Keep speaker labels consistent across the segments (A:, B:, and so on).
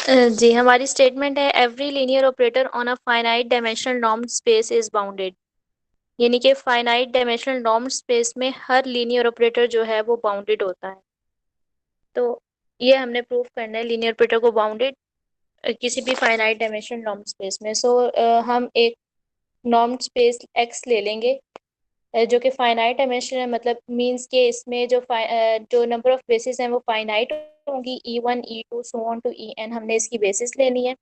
A: जी हमारी स्टेटमेंट है every linear operator on a finite dimensional norm space is bounded. यानी कि फाइनाइट डायमेंशनल नॉर्म स्पेस में हर linear operator जो है वो बाउंडेड होता है। तो ये हमने प्रूव करना है लीनियर ऑपरेटर को बाउंडेड किसी भी फाइनाइट डायमेंशनल नॉर्म स्पेस में। हम एक नॉर्म स्पेस एक्स ले लेंगे जो कि फाइनाइट डायमेंशन है, मतलब मींस के इसमें जो नंबर ऑफ बेसिस हैं वो फाइनाइट होंगी, E1 E2 so on to En। हमने इसकी बेसिस लेनी है।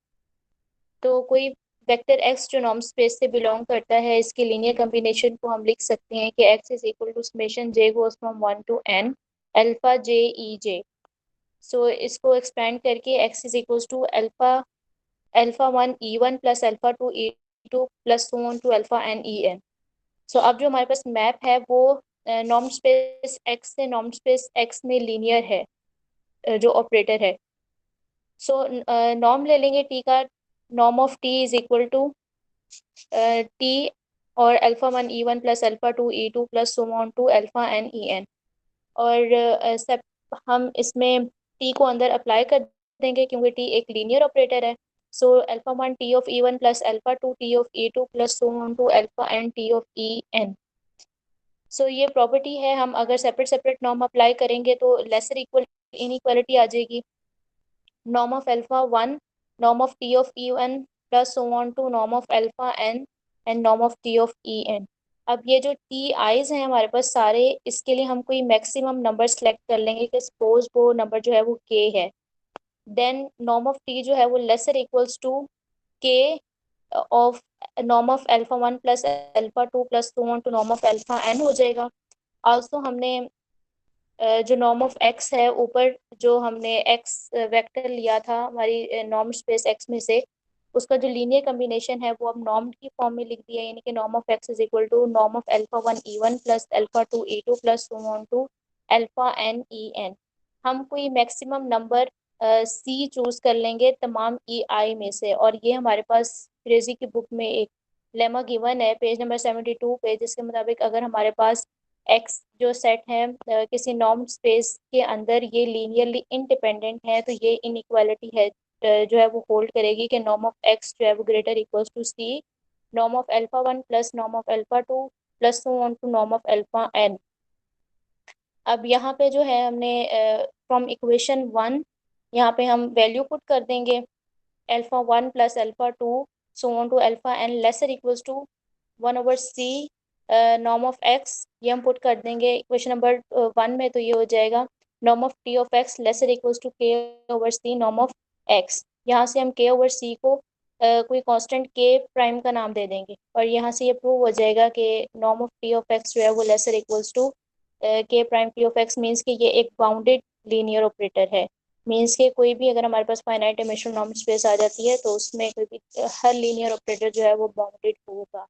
A: तो कोई वेक्टर एक्स जो नॉर्म स्पेस से बिलोंग करता है, इसके लीनियर कॉम्बिनेशन को हम लिख सकते हैं कि x is equal to summation j goes from 1 to n alpha j e j. So इसको एक्सपेंड करके x is equal to alpha alpha 1 E1 plus alpha 2 E2 plus so on to alpha n En। सो अब जो हमारे पास map है वो norm space x से नॉर्म स्पेस एक्स में लीनियर है, जो ऑपरेटर है। नॉर्म ले लेंगे टी का। Norm of T is equal to T और alpha 1 E1 plus alpha 2 E2 plus so on to alpha n En। और सब हम इसमें टी को अंदर अप्लाई कर देंगे क्योंकि टी एक लीनियर ऑपरेटर है। Alpha 1 T of E1 plus alpha 2 T of E2 plus so on to alpha n T of En। ये प्रॉपर्टी है। हम अगर सेपरेट सेपरेट नॉर्म अप्लाई करेंगे तो लेसर इक्वल इनइक्वालिटी आ जाएगी। Norm of alpha 1 norm of T of E1 plus so on to norm of alpha n and norm of T of En। अब ये जो टी आईज हैं हमारे पास सारे, इसके लिए हम कोई मैक्सिमम नंबर सेलेक्ट कर लेंगे कि सपोज वो नंबर जो है वो k है। देन नॉर्म ऑफ टी जो है वो lesser equals to k of norm of alpha 1 plus alpha 2 plus so on to norm of alpha n हो जाएगा। आल्सो हमने जो नॉर्म ऑफ एक्स है ऊपर, जो हमने एक्स वेक्टर लिया था हमारी नॉर्म स्पेस एक्स में से, उसका जो लीनियर कम्बिनेशन है वो अब नॉर्म की फॉर्म में लिख दिया। यानी कि norm of X is equal to norm of alpha 1 E1 plus alpha 2 E2 plus so on to alpha n En। हम कोई मैक्सिमम नंबर सी चूज कर लेंगे तमाम आई में से। और ये हमारे पास क्रेजी की बुक में एक लेमा गिवन है, पेज नंबर 72 पे, जिसके मुताबिक अगर हमारे पास एक्स जो सेट है किसी नॉर्म स्पेस के अंदर ये लीनियरली इंडिपेंडेंट है, तो ये इनइक्वालिटी है जो है वो होल्ड करेगी कि नॉर्म ऑफ एक्स जो है वो greater equals to C norm of alpha 1 plus norm of alpha 2 plus so on to norm of alpha n। अब यहाँ पे जो है हमने फ्रॉम इक्वेशन 1 यहाँ पे हम वैल्यू पुट कर देंगे alpha 1 plus alpha 2 so on to alpha n lesser equals to 1/c norm of X. ये हम पुट कर देंगे इक्वेशन नंबर 1 में, तो ये हो जाएगा norm of T of X lesser equals to k/c norm of X. यहाँ से हम k/c को कोई कांस्टेंट k प्राइम का नाम दे देंगे और यहाँ से ये प्रूव हो जाएगा कि norm of T of X जो है वो lesser equals to k prime T of X. Means कि ये एक बाउंडेड लीनियर ऑपरेटर है। मीन्स के कोई भी अगर हमारे पास फाइनाइट डायमेंशनल नॉर्म स्पेस आ जाती है तो उसमें कोई भी हर लीनियर ऑपरेटर जो है वो बाउंडेड होगा।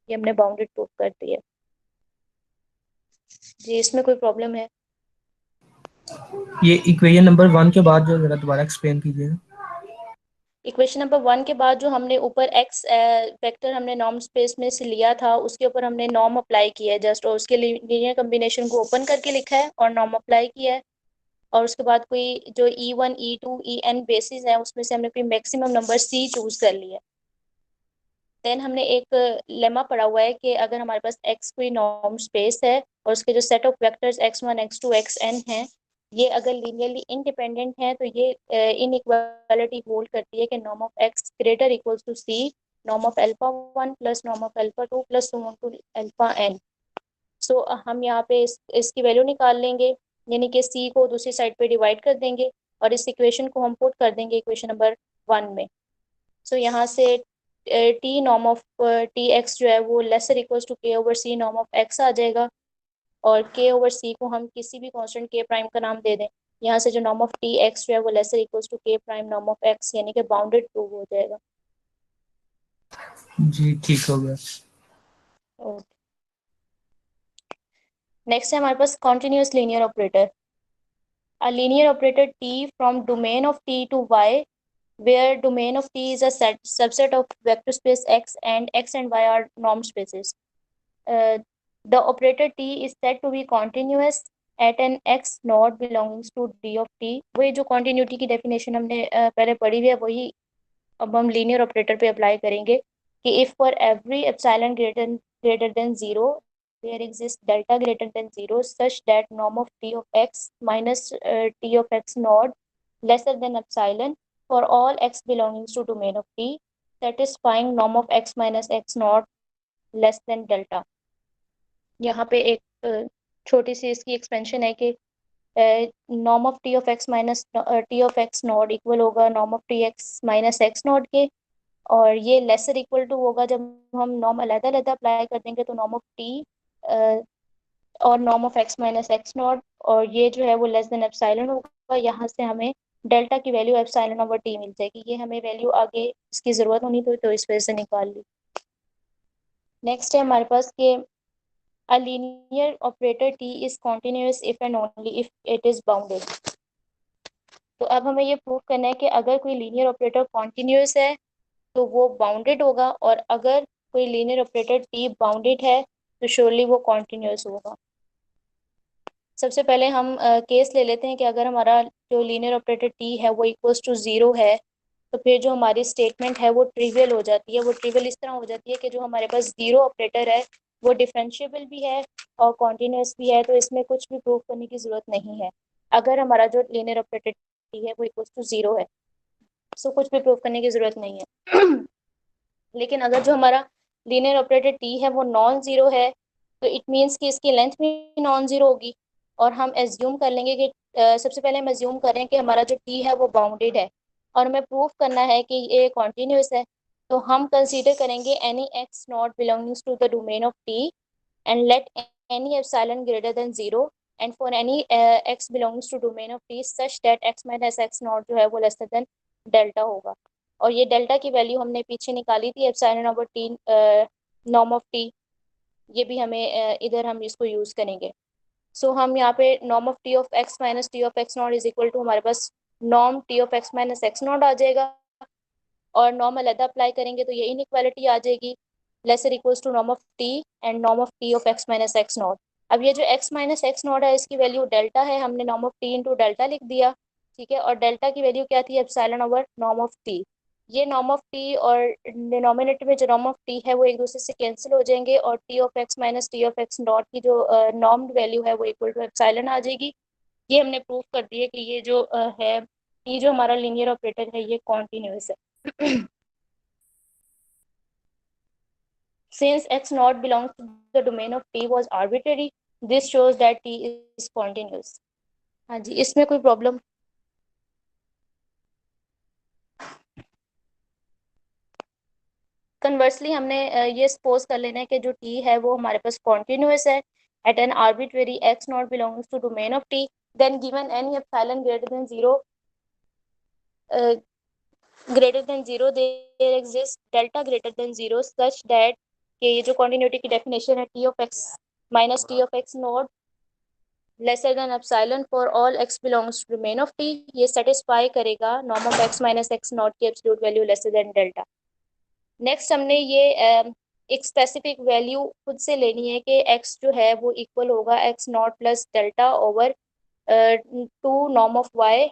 A: ये हमने बाउंडेड प्रूफ कर दिया। जी इसमें कोई प्रॉब्लम है?
B: ये इक्वेशन नंबर 1 के बाद जो जरा दोबारा एक्सप्लेन कीजिएगा।
A: इक्वेशन नंबर 1 के बाद जो हमने ऊपर एक्स वेक्टर हमने नॉर्म स्पेस में से लिया था उसके ऊपर हमने नॉर्म अप्लाई किया है जस्ट, और उसके लीनियर कम्बिनेशन को ओपन करके लिखा है और नॉर्म अप्लाई किया है। और उसके बाद कोई जो E1 E2 En बेसिस है उसमें से हमने कोई मैक्सिमम नंबर C चूज कर लिया। देन हमने एक लेमा पढ़ा हुआ है कि अगर हमारे पास x कोई नॉर्म स्पेस है और उसके जो set of vectors x1 x2 xn हैं, ये अगर लीनियरली इंडिपेंडेंट हैं तो ये इनइक्वालिटी होल्ड करती है कि norm of x greater equals to c norm of alpha 1 plus norm of alpha 2 plus so on to alpha n। हम यहाँ पे इसकी वैल्यू निकाल लेंगे, यानी कि c को दूसरी साइड पे डिवाइड कर देंगे और इस इक्वेशन को हम पुट कर देंगे इक्वेशन नंबर 1 में। यहाँ से T norm of T x जो है वो lesser equals to k/c norm of x आ जाएगा। और k/c को हम किसी भी कांस्टेंट k प्राइम का नाम दे दें। यहाँ से जो नॉर्म ऑफ टी एक्स जो है वो lesser equals to k prime norm of X, यानी कि बाउंडेड प्रूव हो जाएगा।
B: जी ठीक हो गया।
A: नेक्स्ट है हमारे पास continuous linear operator. A linear operator t from domain of t to y, where domain of t is a subset of vector space x and y are norm spaces. Uh, the operator t is said to be continuous at an X not belongings to D of T. वही जो continuity की definition हमने पहले पढ़ी हुई है, वही अब हम लीनियर ऑपरेटर पे अप्लाई करेंगे कि if for every epsilon greater than zero there exist delta greater than zero such that norm of T of x minus T of x not lesser than epsilon for all x belongings to domain of T, satisfying norm of x minus x naught less than delta। यहाँ पे एक छोटी सी इसकी expansion है कि norm of T of x minus T of x naught equal होगा norm of T x minus x naught के, और ये लेसर इक्वल टू होगा जब हम नॉर्म अलग अलग अप्लाई कर देंगे तो नॉर्म ऑफ टी और norm of x minus x not, और ये जो है वो लेस देन एप्सिलॉन होगा। यहाँ से हमें डेल्टा की वैल्यू एप्सिलॉन ओवर टी मिल जाएगी। ये हमें वैल्यू आगे इसकी ज़रूरत होनी तो इस वजह से निकाल ली। नेक्स्ट है हमारे पास कि a linear operator T is continuous if and only if it is bounded. तो अब हमें ये प्रूव करना है कि अगर कोई लीनियर ऑपरेटर कॉन्टिन्यूस है तो वो बाउंडेड होगा, और अगर कोई लीनियर ऑपरेटर टी बाउंडेड है तो श्योरली वो कॉन्टिन्यूस होगा। सबसे पहले हम केस ले लेते हैं कि अगर हमारा जो लीनियर ऑपरेटर टी है वो इक्वल्स टू ज़ीरो है, तो फिर जो हमारी स्टेटमेंट है वो ट्रिवियल हो जाती है। वो ट्रिवियल इस तरह हो जाती है कि जो हमारे पास ज़ीरो ऑपरेटर है वो डिफरेंशिएबल भी है और कॉन्टिन्यूस भी है, तो इसमें कुछ भी प्रूव करने की ज़रूरत नहीं है। अगर हमारा जो लीनियर ऑपरेटर टी है वो इक्वल्स टू ज़ीरो है, सो कुछ भी प्रूव करने की ज़रूरत नहीं है। लेकिन अगर जो हमारा लीनियर ऑपरेटर टी है वो नॉन ज़ीरो है, तो इट मीन्स कि इसकी लेंथ भी नॉन ज़ीरो होगी, और हम एज्यूम कर लेंगे कि सबसे पहले हम एज्यूम करें कि हमारा जो टी है वो बाउंडेड है, और हमें प्रूफ करना है कि ये कॉन्टिन्यूस है। तो हम कंसीडर करेंगे any X not belongings to the domain of T and let any epsilon greater than zero and for any x belongs to domain of t such that x minus x naught जो है वो lesser than delta होगा। और ये delta की value हमने पीछे निकाली थी epsilon over T norm of T, ये भी हमें इधर हम इसको यूज करेंगे। सो हम यहाँ पे norm of T of x minus T of x naught is equal to हमारे पास norm T of x minus x naught आ जाएगा, और नॉर्म अलग अप्लाई करेंगे तो ये इनइक्वालिटी आ जाएगी lesser equals to norm of T and norm of T of x minus x not. अब ये जो एक्स माइनस एक्स नॉट है इसकी वैल्यू डेल्टा है, हमने norm of T into delta लिख दिया, ठीक है। और डेल्टा की वैल्यू क्या थी epsilon over norm of T. ये नॉर्म ऑफ टी और डिनोमिनेटर में जो नॉर्म ऑफ टी है वो एक दूसरे से कैंसिल हो जाएंगे, और T of x minus T of x naught की जो नॉर्म वैल्यू है वो इक्वल टू एप्सिलॉन आ जाएगी। ये हमने प्रूव कर दिया कि ये जो है ये जो हमारा लीनियर ऑपरेटर है ये कॉन्टिन्यूस है। Since x naught belongs to the domain of T was arbitrary, this shows that T is continuous। हाँ जी, इसमें कोई प्रॉब्लम? कन्वर्सली हमने ये सपोज कर लेना है कि जो T है वो हमारे पास कॉन्टिन्यूस है at an arbitrary x naught belongs to domain of T, then given any epsilon greater than zero there exists delta greater than zero such that कि ये जो continuity की definition है T of x minus T of x naught lesser than epsilon for all x belongs to domain of t, ये satisfy करेगा norm of x minus x naught की absolute value lesser than delta. Next हमने ये एक specific value खुद से लेनी है कि x जो है वो इक्वल होगा x not plus delta over two norm of y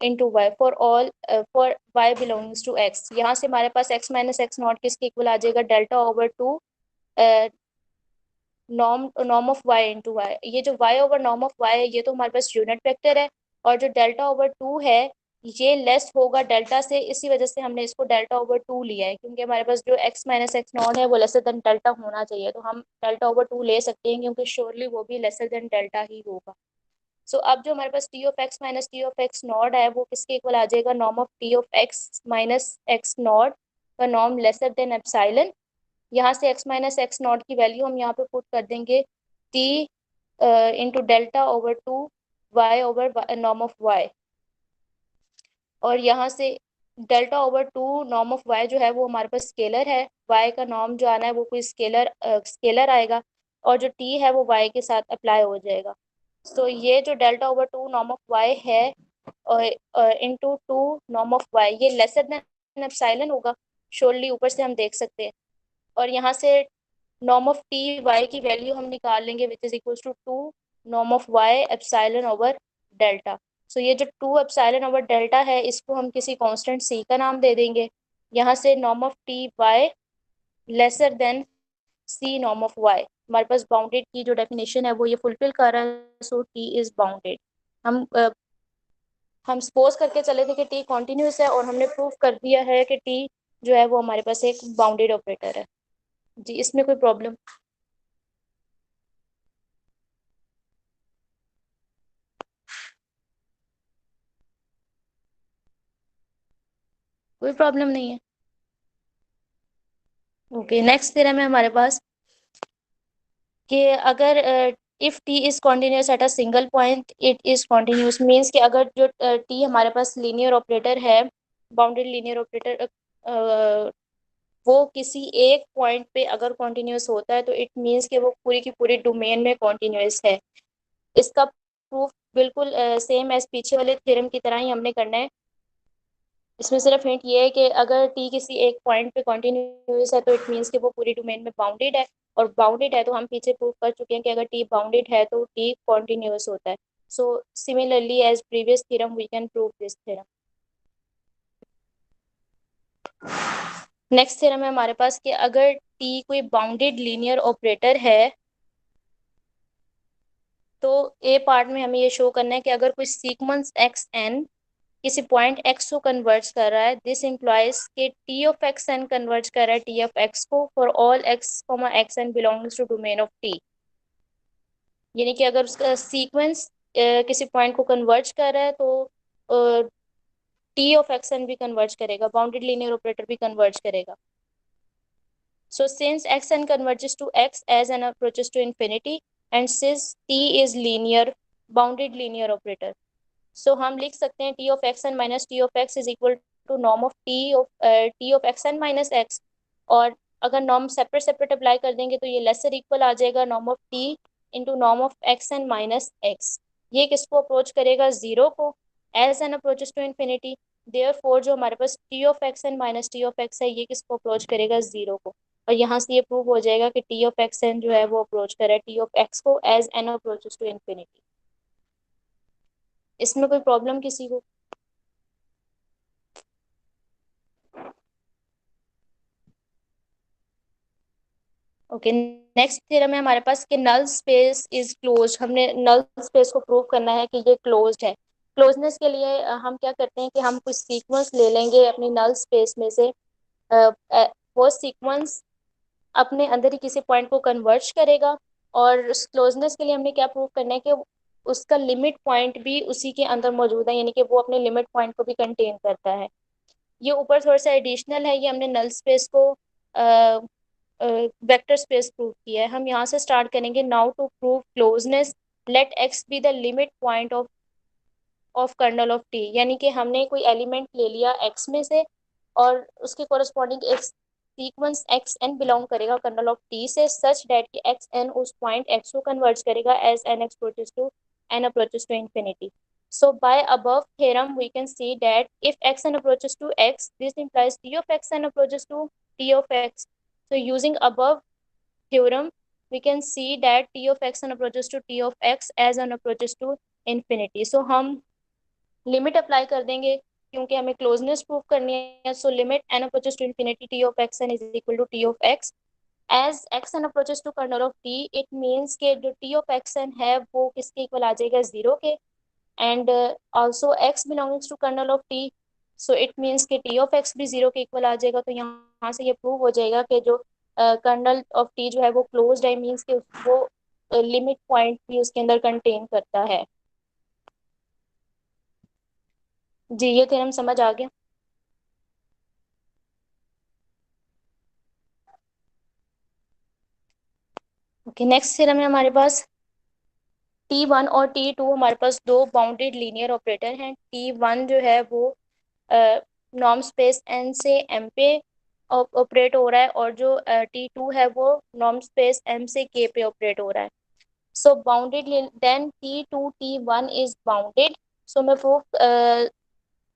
A: into Y for y belongings to x। यहाँ से हमारे पास x माइनस x नॉट किसके इक्वल आ जाएगा delta over two norm of y into Y. ये जो y over norm of y है ये तो हमारे पास यूनिट वेक्टर है, और जो डेल्टा ओवर टू है ये लेस होगा डेल्टा से, इसी वजह से हमने इसको डेल्टा ओवर टू लिया है, क्योंकि हमारे पास जो x माइनस एक्स नॉट है वो लेसर देन डेल्टा होना चाहिए, तो हम डेल्टा ओवर टू ले सकते हैं क्योंकि श्योरली वो भी लेसर देन डेल्टा ही होगा। सो अब जो हमारे पास T of x minus T of x naught है वो किसके इक्वल आ जाएगा norm of T of x minus x naught का नॉर्म लेसर देन एप्सिलॉन। यहाँ से x माइनस एक्स नॉट की वैल्यू हम यहाँ पे पुट कर देंगे t into delta over two y over norm of y, और यहाँ से delta over two norm of y जो है वो हमारे पास स्केलर है, y का नॉर्म जो आना है वो कोई स्केलर आएगा, और जो t है वो y के साथ अप्लाई हो जाएगा। तो ये जो delta over two norm of y है into two norm of y ये लेसर देन एप्सिलॉन होगा, श्योरली ऊपर से हम देख सकते हैं। और यहाँ से नॉर्म ऑफ टी वाई की वैल्यू हम निकाल लेंगे which is equal to two norm of y epsilon over delta. सो ये जो 2 एप्सिलॉन ओवर डेल्टा है इसको हम किसी कांस्टेंट सी का नाम दे देंगे। यहाँ से norm of T Y lesser than C norm of Y, हमारे पास बाउंडेड की जो डेफिनेशन है वो ये फुलफिल कर रहा है, सो टी इज बाउंडेड। हम हम सपोज करके चले थे कि टी कॉन्टिन्यूस है और हमने प्रूव कर दिया है कि टी जो है वो हमारे पास एक बाउंडेड ऑपरेटर है। जी, इसमें कोई प्रॉब्लम? कोई प्रॉब्लम नहीं है। ओके, नेक्स्ट थ्योरम है हमारे पास कि अगर if T is continuous at a single point it is continuous, means कि अगर जो टी हमारे पास लीनियर ऑपरेटर है, बाउंडेड लीनियर ऑपरेटर, वो किसी एक पॉइंट पे अगर कॉन्टिन्यूस होता है तो इट मीन्स कि वो पूरी की पूरी डोमेन में कॉन्टिन्यूस है। इसका प्रूफ बिल्कुल सेम एज पीछे वाले थ्योरम की तरह ही हमने करना है। इसमें सिर्फ हिंट ये है कि अगर टी किसी एक पॉइंट पे कॉन्टिन्यूस है तो इट मीन्स कि वो पूरी डोमेन में बाउंडेड है, और बाउंडेड है तो हम पीछे प्रूव कर चुके हैं कि अगर टी बाउंडेड है तो टी कॉन्टिन्यूस होता है। So similarly as previous theorem we can prove this theorem. Next theorem है हमारे पास कि अगर टी कोई बाउंडेड लीनियर ऑपरेटर है तो ए पार्ट में हमें ये शो करना है कि अगर कोई सीक्वेंस एक्स एन किसी पॉइंट एक्स को कन्वर्ज कर रहा है, दिस इम्प्लॉइज कि T of x N converge कर रहा है टी ऑफ एक्स को for all X comma X N belongs to domain of T. यानी कि अगर उसका सीक्वेंस किसी पॉइंट को कन्वर्ज कर रहा है तो टी ऑफ एक्स एन भी कन्वर्ज करेगा, बाउंडेड लीनियर ऑपरेटर भी कन्वर्ज करेगा। So since xn converges to x as n approaches to infinity and since t is linear, bounded linear operator, so हम लिख सकते हैं t of xn minus t of x is equal to norm of t of xn minus x। और अगर norm separate separate apply कर देंगे तो ये लेसर इक्वल आ जाएगा norm of t into norm of x n minus x. ये किसको अप्रोच करेगा? जीरो को। As N approaches to infinity, therefore जो हमारे पास T of x n minus T of x है ये किसको अप्रोच करेगा? जीरो को। और यहाँ से ये प्रूव हो जाएगा कि टी ऑफ एक्स एन जो है वो अप्रोच कर रहा है टी ऑफ एक्स को as N approaches to infinity. इसमें कोई प्रॉब्लम किसी को? ओके, नेक्स्ट थ्योरम है हमारे पास कि नल स्पेस इज क्लोज्ड। हमने नल स्पेस को प्रूव करना है कि ये क्लोज्ड है। क्लोजनेस के लिए हम क्या करते हैं कि हम कुछ सीक्वेंस ले लेंगे अपनी नल स्पेस में से। वो सीक्वेंस अपने अंदर ही किसी पॉइंट को कन्वर्ज करेगा, और क्लोजनेस के लिए हमने क्या प्रूव करना है कि उसका लिमिट पॉइंट भी उसी के अंदर मौजूद है, यानी कि वो अपने लिमिट पॉइंट को भी कंटेन करता है। ये ऊपर थोड़ा सा एडिशनल है, ये हमने नल स्पेस को वेक्टर स्पेस प्रूव किया है। हम यहाँ से स्टार्ट करेंगे। Now to prove closeness let x be the limit point of kernel of T, यानी कि हमने कोई एलिमेंट ले लिया एक्स में से और उसके कोरस्पॉन्डिंग एक सीक्वेंस एक्स एन बिलोंग करेगा कर्नल ऑफ टी से, सच दैट कि एक्स एन उस पॉइंट एक्स को कन्वर्ज करेगा as N approaches to infinity. So by above theorem we can see that if xn approaches to x, this implies t of xn approaches to t of x. So using above theorem we can see that t of xn approaches to t of x as n approaches to infinity. So हम limit apply कर देंगे क्योंकि हमें closeness prove करनी है। So limit n approaches to infinity T of x n is equal to T of x as x n approaches to kernel of T. It means के जो T of x N है वो किसके equal आ जाएगा? Zero के। And also x belongings to kernel of T, so it means के T of x भी जीरो के इक्वल आ जाएगा। तो यहाँ से ये प्रूव हो जाएगा कि जो कर्नल ऑफ टी जो है वो क्लोज्ड है, मीन्स के वो लिमिट पॉइंट भी उसके अंदर कंटेन करता है। जी, ये थ्योरम समझ आ गया? ओके, नेक्स्ट थ्योरम है हमारे पास T1 और T2 हमारे पास दो बाउंडेड लीनियर ऑपरेटर हैं। T1 जो है वो नॉर्म स्पेस n से m पे ऑपरेट हो रहा है, और जो T2 है वो नॉर्म स्पेस m से k पे ऑपरेट हो रहा है। So bounded then T2 T1 is bounded. So मैं प्रूफ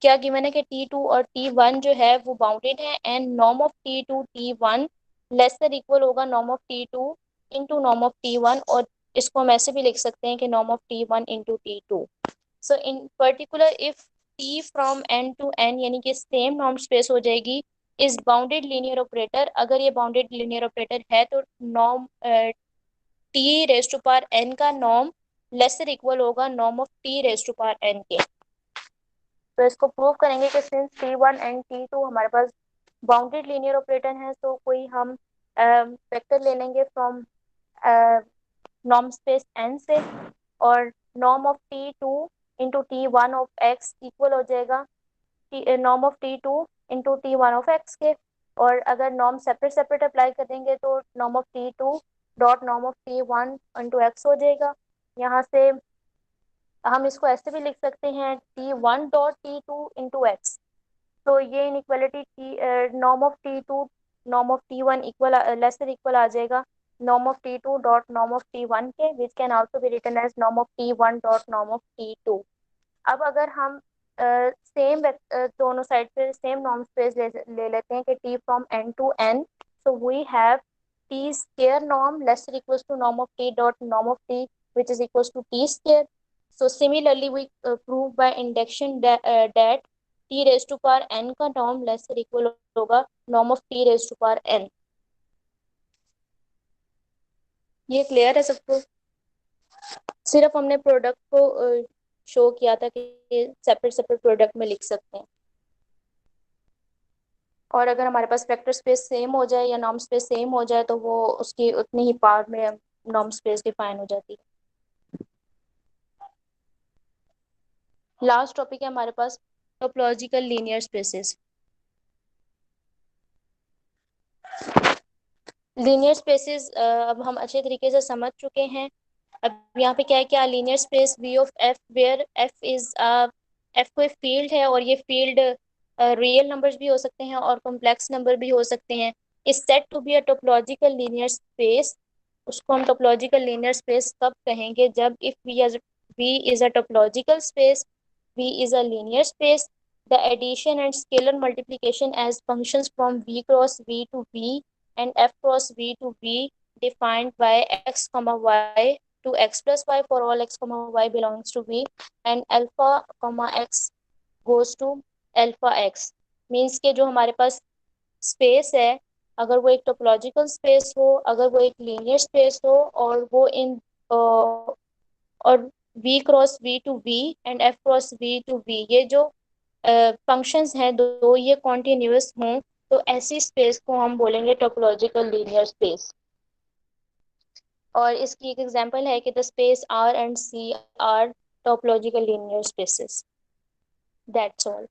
A: क्या गिवन है कि T2 और T1 जो है वो बाउंडेड है and norm of T2 T1 lesser equal होगा norm of T2 into norm of T1। और इसको हम ऐसे भी लिख सकते हैं कि norm of T1 into T2. So in particular if T from n to n यानी कि सेम नॉर्म स्पेस हो जाएगी इस बाउंडेड लीनियर ऑपरेटर, अगर ये बाउंडेड लीनियर ऑपरेटर है तो norm T raise to power n का नॉर्म लेसर इक्वल होगा norm of T raise to power n के। तो इसको प्रूव करेंगे कि सिंस T1 एंड T2 हमारे पास बाउंडेड लीनियर ऑपरेटर है, तो कोई हम वेक्टर ले लेंगे फ्रॉम नॉर्म स्पेस एन से, और norm of T2 into T1 of x equal हो जाएगा norm of T2 into T1 of x के। और अगर नॉर्म सेपरेट सेपरेट अप्लाई करेंगे तो norm of T2 dot norm of T1 into x हो जाएगा। यहाँ से हम इसको ऐसे भी लिख सकते हैं T1 dot T2 into x. तो ये inequality norm of T2 norm of T1 equal lesser equal आ जाएगा norm of T2 dot norm of T1 के, which can also be written as norm of T1 dot norm of T2। अब अगर हम same दोनों side पे same norm space ले लेते हैं कि T from n to n, so we have T square norm lesser equals to norm of T dot norm of T which is equals to T square. So similarly we prove by induction that T raised to power n का norm lesser equal होगा norm of T raised to power n। ये clear है सबको? सिर्फ हमने product को show किया था कि सेपरेट सेपरेट प्रोडक्ट में लिख सकते हैं, और अगर हमारे पास वेक्टर स्पेस सेम हो जाए या नॉर्म स्पेस सेम हो जाए तो वो उसकी उतनी ही पावर में नॉर्म स्पेस डिफाइन हो जाती है। लास्ट टॉपिक है हमारे पास topological linear spaces. Linear spaces अब हम अच्छे तरीके से समझ चुके हैं। अब यहाँ पे क्या है, क्या linear space V of F where F is F कोई फील्ड है, और ये फील्ड रियल नंबर्स भी हो सकते हैं और कॉम्प्लेक्स नंबर भी हो सकते हैं, is said to be a topological linear space. उसको हम टोपोलॉजिकल लीनियर स्पेस कब कहेंगे, जब if V is a topological space, V is a linear space, the addition and scalar multiplication as functions from V cross V to V and F cross V to V defined by x comma y to x plus y for all x comma y belongs to V and alpha comma x goes to alpha x means के जो हमारे पास space है, अगर वो एक topological space हो, अगर वो एक लीनियर स्पेस हो, और वो इन और v cross v to v and f cross v to v ये जो फंक्शंस हैं दो ये कॉन्टिन्यूअस हों, तो ऐसी स्पेस को हम बोलेंगे टोपोलॉजिकल लीनियर स्पेस। और इसकी एक एग्जांपल है कि the space R and C are topological linear spaces. That's all.